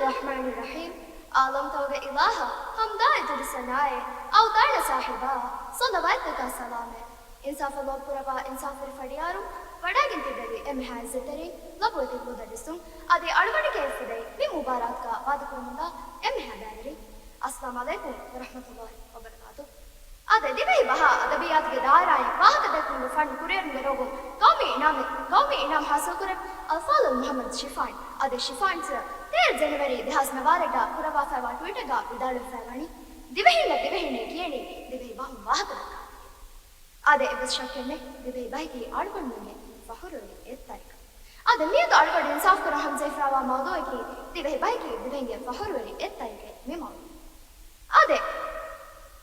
الرحمن الرحيم عالم توغ إلها حمدائي ترسنائي أوتار صاحبا صلواتك سلامه إنصاف الله قربا إنصاف الفريارو وڑاگن تدري امها عزتري لبوتي مدرسون أدي أرغن كيفدي بمباراتك وادكرمنا امها باري السلام عليكم ورحمة الله وبركاته أدي دبي بها أدبيات كداراي واحد دكتور فن كورير مروغو قومي إنام حاصل كرب الفاضل محمد شفان أدي شفان 13 ಜನವರಿ 2009 ಪುರವಾ ಫೆವಾ ಟ್ವಿಟರ್ಗ ವಿದಾಳು ಫೆವಾಣಿ ದಿವಹಿನೆ ಕಿಯಣಿ ದಿವಹಿ ಬಹು ವಾಹಕದ ಅದೆ ಎಬಸ್ ಶಕ್ಕೆನೆ ದಿವಹಿ ಬೈಕಿ ಆಳ್ಕೊಂಡನೆ ಫಹರುಲಿ ಎತ್ತರಿಕ ಅದೆ ಮಿಯದ ಆಳ್ಕೊಂಡು ಇನ್ಸಾಫ್ ಕರ ಹಮ್ಜೆ ಫ್ರಾವಾ ಮೌದುಕಿ ದಿವಹಿ ಬೈಕಿ ದಿವಹಿಗೆ ಫಹರುಲಿ ಎತ್ತರಿಕೆ ಮಿಮೌ ಅದೆ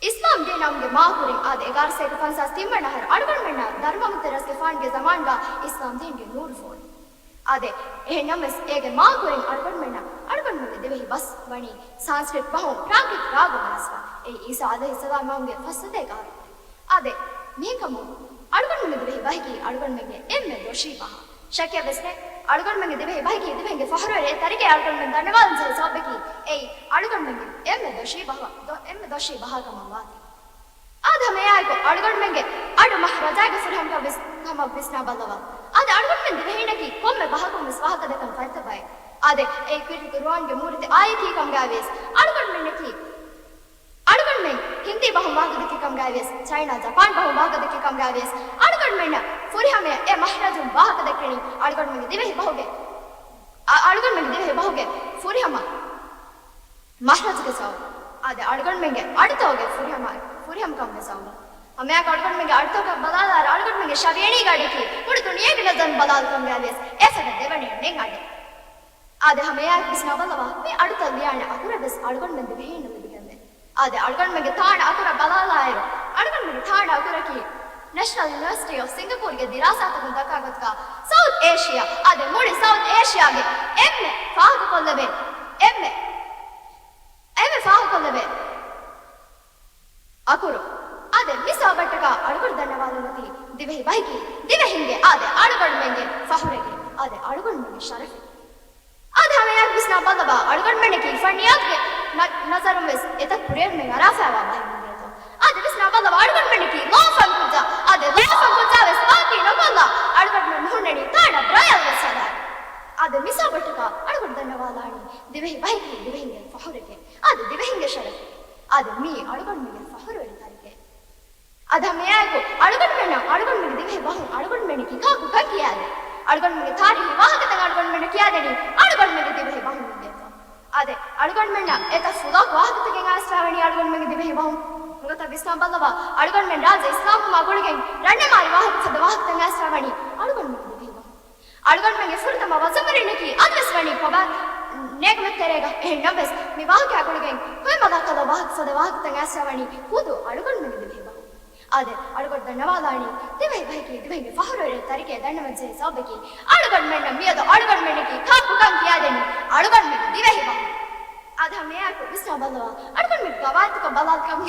ಇಸ್ಲಾಂ ಗೆ ನಮ್ಗೆ ಮಾಹುರಿ ಅದೆ 1150 ತಿಮ್ಮಣ್ಣ ಹರ ಆಳ್ಕೊಂಡ್ಮಣ್ಣ ಧರ್ಮಮುತ್ತರಸ್ಗೆ ಫಾನ್ಗೆ ಜಮಾನ್ಗ ಇಸ್ಲಾಂ ದೀನ್ಗೆ ನೂರು ಫೋನ್ ಅದೆ ನಮಸ್ ಏಗೆ ಮಾಗುರಿಂ ಅಡ್ಕೊಂಡ್ಮಣ್ಣ ದಿವಹಿ ಬಸ್ ಬಣಿ ಸಂಸ್ಕೃತ್ ಬಹು ಪ್ರಾಕೃತ ರಾಗು ಮನಸ್ವ ಈಸಾ ಅಲೈಹಿ ಸಲಾಂ ಮಂಗೆ ಫಸದೆ ಗಾರು ಅದೆ ಮೇಕಮು ಅಡ್ಕೊಂಡ್ಮಣ್ಣ ದಿವಹಿ ಬೈಕಿ ಅಡ್ಕೊಂಡ್ಮಂಗೆ ಎಮ್ಮೆ ದೋಷಿ ಬಹ ಶಕ್ಯ ಬೆಸ್ನೆ ಅಡ್ಕೊಂಡ್ಮಂಗೆ ದಿವಹಿ ಬೈಕಿ ದಿವಹಿಗೆ ಫಹರರೆ ತರಿಗೆ ಅಡ್ಕೊಂಡ್ಮಂಗೆ ಧನ್ಯವಾದ ಜೆ ಸೋಬಕಿ ಅಡ್ಕೊಂಡ್ಮಂಗೆ ಎಮ್ಮೆ ದೋಷಿ ಬಹ ಕಮವಾತಿ आधा में आए को अड़गड़ में गे अड़ महाराजा के फिर हम बिस्ना बलवा आधे अड़गड़ में दिवही न की कोम में बाहर को मिसवाह कदे कम फैलते बाय आधे एक फिर कुरान के मूर्ति आए की कम गावेस अड़गड़ में न की अड़गड़ में हिंदी बहु बाग की कम गावेस चाइना जापान बहु बाग की कम गावेस अड़गड़ में न फिर हमें ए महाराजा बाह कदे कणी अड़गड़ में दिवही बहुगे अड़गड़ में दिवही बहुगे फिर हम महाराज के साथ आधे अड़गड़ में गे अड़ता होगे फिर हम कम में जाऊंगा हमें आकर अड़गड़ में गे अड़ता का बलादार अड़गड़ में गे शावेणी गाड़ी की पूरी दुनिया के नजर बलाल कम गावेस ऐसा न देवनी ने गाड़ी आधे हमें आकर बिस्ना बलवा मैं अड़ता लिया ने अकुरा बस अड़गड़ में दिवही न दिवही आधे अड़गड़ में गे थान अकुरा बलाल आये अड़गड़ में गे थान अकुरा की नेशनल यूनिवर्सिटी ऑफ सिंगापुर के दिरासा तक दकागत का साउथ एशिया आधे मोड़ी साउथ एशिया के एम फाग कोल्लवे एम फाग कोल्लवे अकुरो आधे मिसा बट्टका अड़गड़ धन्यवादवती दिवही बೈಕಿ दिवहिंगे आधे अड़गड़ मेंगे फहुरेगे आधे अड़गड़ मेंगे शरफ आधे हमें यार बिस्ना बलबा अड़गड़ मेंगे की फनियात के नजर में एतक पुरेर में गराफा वा भाई मुझे तो आधे बिस्ना बलबा अड़गड़ मेंगे की लाफन कुजा आधे लाफन कुजा वे बाकी न बल्ला अड़गड़ में मुहनेनी ताड़ा ब्रायल वसला आधे मिसा बट्टका अड़गड़ धन्यवादानी दिवही बೈಕಿ दिवहिंगे फहुरेगे आधे दिवहिंगे शरफ आधे मी अड़गड़ में फहर तरीके आधा में आए को अड़गड़ में दिखे बहु अड़गड़ में की काकू का किया दे अड़गड़ में थारी वाह के तंग अड़गड़ में किया दे अड़गड़ में दिखे बहु दे तो आधे अड़गड़ में ना एता फुला वाह के तंग आश्रावणी अड़गड़ में दिखे बहु उनका तब इस्लाम बल्लवा अड़गड़ में राज इस्लाम को मागुड़ गए रन्ने मारी वाह के वाह के तंग आश्रावणी अड़गड़ में दिखे बहु अड़गड़ में फुर तम वजमरे ने की अदस्वणी पबा नेक में तेरेगा नबस मी वाह क्या कर गए कोई मदा कदा वाह सदा वाह तंगा श्रवणी खुदो अड़गड़ में दिखे बहु आधे अड़गड़ धन्यवादानी दिवही बೈಕಿ दिवही फहरोरे तरीके धन्यवाद से सबकी अड़गड़ में मियद अड़गड़ में की खाकु कम किया देनी अड़गड़ में दिवही बहु आधा में को बिस्ना बलवा अड़गड़ में गवात का बलाल कम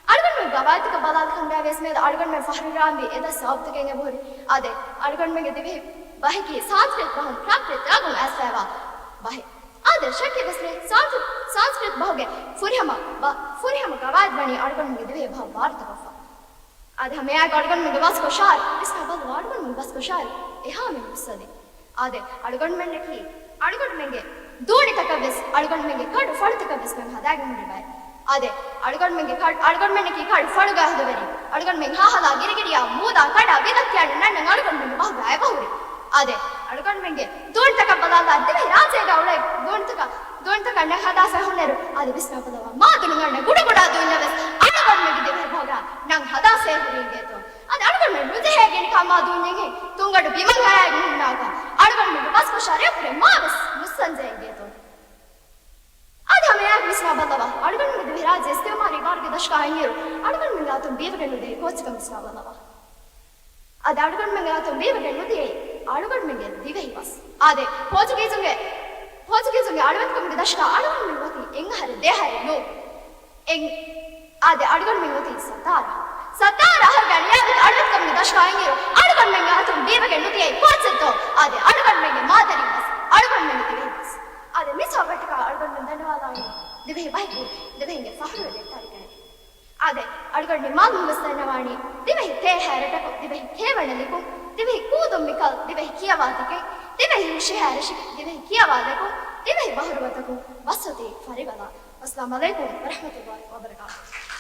अड़गड़ में गवात का बलाल कम गावेस में अड़गड़ में फहराम भी एदा सब तकेंगे भोरी आधे अड़गड़ में दिवही बೈಕಿ संस्कृत बहु प्राकृत रागम ऐसा बाहे आधे शक्य बसले संस्कृत बहुगे फुरियम गवाद बनी अड़गड़ में दिवे भाव भारत कफा आधे हमें आगे अड़गड़ में बस को शार इसका बल अड़गड़ में बस को शार यहाँ में मुसदे आधे अड़गड़ में की अड़गड़ में गे दूरी तक बस अड़गड़ में गे कड़ फड़ तक बस में हदाग मुड़ी बाय आधे अड़गड़ में गे अड़गड़ में की कड़ फड़ गा हदवरी अड़गड़ में हाहला गिरगिरिया मूदा कड़ा विदक्या नन्न अड़गड़ में बहु गाय बहुरे आधे अड़गड़ में दोन तक बलाला दिवे राजेगा उड़े दोन तक न हदा से होनेरु आधे बिस्ना बलवा मा दुनगण गुडगुडा दुनवस अड़गड़ में दिवे भोगा नंग हदा से हुरिगे तो आधे अड़गड़ में रुजे है कि कामा दुनेगे तुंगड़ बिमन गाया गुनागा अड़गड़ में बस को शारे पुरे मा बस मुसंजेगे तो आधे हमें आग बिस्ना बलवा अड़गड़ में दिवे राजे से हमारी बार के दशका आएंगे अड़गड़ में गा तुम बेवगन दे कोच का बिस्ना बलवा आधे अड़गड़ में गा तुम बेवगन दे अड़गड़ में दिवही बस आधे पोर्चुगीज अड़वत कम दशक अड़गड़ में होती इंग हरे दे हरे नो इंग आधे अड़गड़ में होती सतारा हर गनिया अड़वत कम दशक आएंगे अड़गड़ में तुम बेवगन होती है कोच तो आधे अड़गड़ में मादरी बस अड़गड़ में दिवही बस आधे मिसा बटका धन्यवाद दिवे बाइक दिवे हिंगे फहर दे तारीख आदे अड़गड़ निमाग मुस्तनवाणी दिवे के हैरटको दिवे के वणलिको दिवे कूदुम मिकल दिवे कियावादिके दिवे हुशे हैरशिक दिवे कियावादको दिवे बहुरवतको वसति फरिबला अस्सलाम वालेकुम व रहमतुल्लाहि व बरकातहू